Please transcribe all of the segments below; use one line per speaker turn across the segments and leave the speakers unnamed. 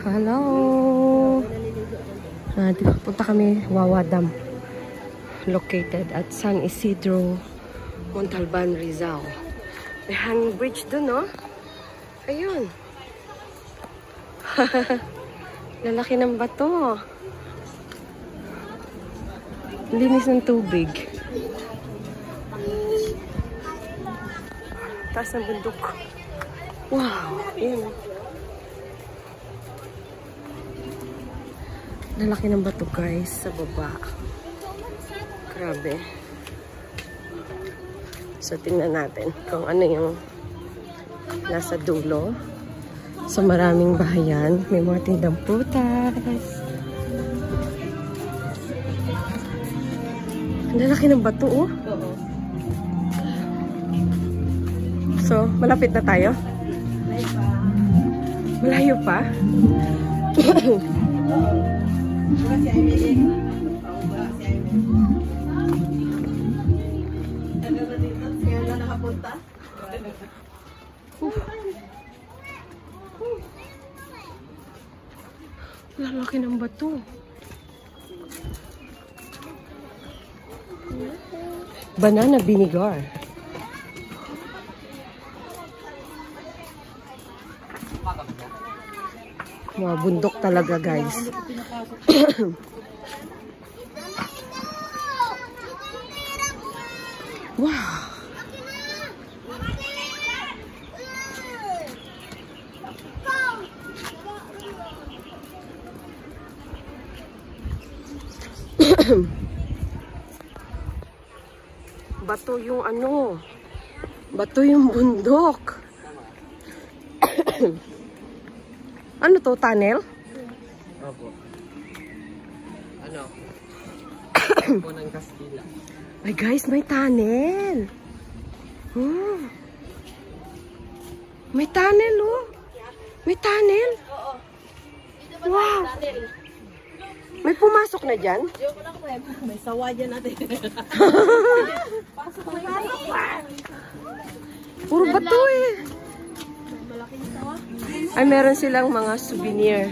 Hello! Punta kami Wawa Dam. Located at San Isidro, Montalban, Rizal. May hanging bridge dun, no? Ayun. Lalaki ng bato. Linis ng tubig. Taas ng bundok. Wow! Ayun. Lalaki ng bato, guys, sa baba. Grabe. So, tingnan natin kung ano yung nasa dulo. So, maraming bahayan. May mga tindang prutas. Ang lalaki ng bato, oh.
Oo.
So, malapit na tayo? Malayo pa?
Buka si Emily. Buka si Emily. Ano na dito? Kaya na nakapunta?
Lalaki ng bato. Banana vinegar. Wow, bundok talaga, guys. Wow. Bato yung ano. Bato yung bundok. Ano to? Tunnel?
Opo. Ano? Po ng Kastila.
Ay guys, may tunnel. May tunnel, oh. May tunnel. Wow. May pumasok na dyan?
May sawa dyan natin. Pasok pa.
Puro bato eh.
Malaking sawa.
Ay, meron silang mga souvenir.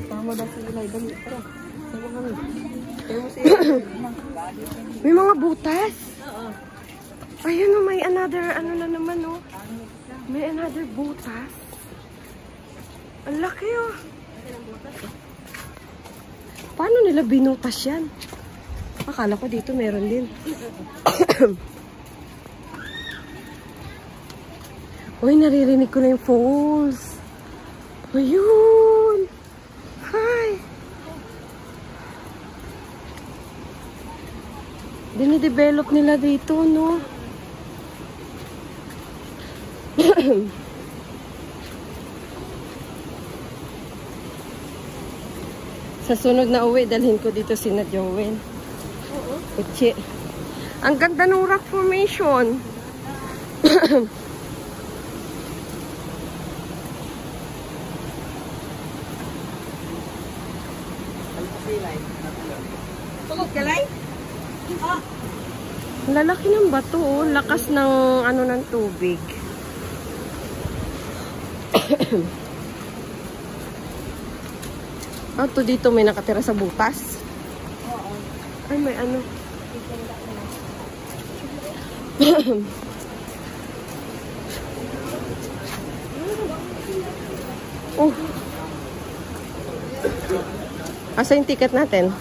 Tama daw sila. Dali, tara. Sama kami.
May mga butas.
Oo.
Ayun, may another, ano na naman, oh. May another butas. Ang laki, oh. Paano nila binutas yan? Akala ko dito meron din. Uy, naririnig ko na yung falls. Ayun. Hi. Dinidevelop nila dito, no? Sa sunod na uwi, dalhin ko dito si Jowen. Kutsi. Ang ganda ng rock formation.
Tugod ka lang?
Lalaki ng bato, oh. Lakas ng ano ng tubig. To dito may nakatira sa butas.
Oo.
Ay, may ano. Oh. Asa yung ticket natin?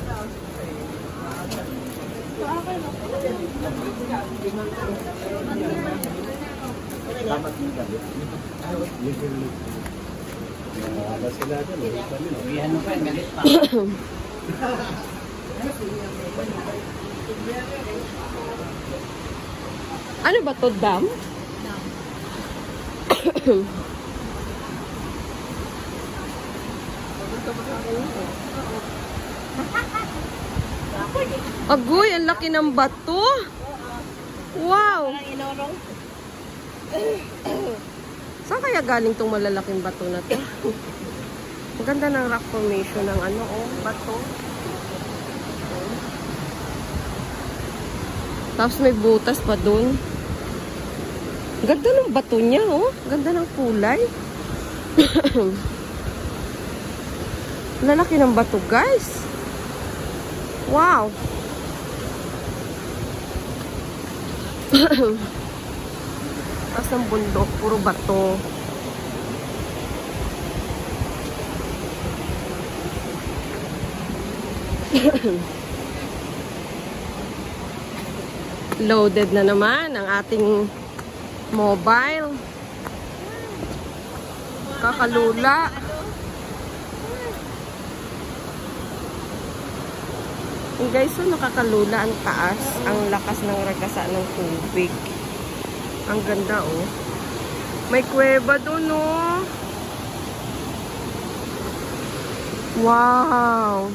Ano ba to, dam? Agoy, ang laki ng bato. Wow. Saan kaya galing tong malalaking bato na to? Ang ganda ng rock formation ng ano, oh, bato. Tapos may butas pa dun. Ganda ng bato niya, oh. Ganda ng kulay. Lalaki ng bato, guys. Wow. Taas ng bundok, puro bato. Loaded na naman ang ating mobile. Kakalula. And guys, so nakakalula ang taas, ang lakas ng ragasa ng tubig. Ang ganda, oh. May kuweba doon, oh. Wow.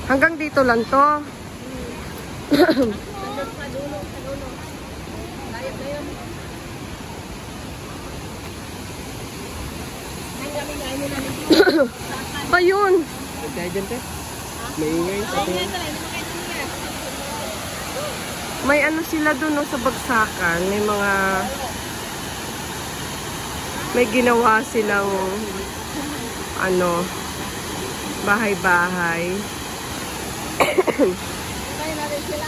Hanggang dito lang to. Pa yun. May ano sila doon, no, sa bagsakan. May ginawa silang ano, bahay-bahay.
Kaya natin sila.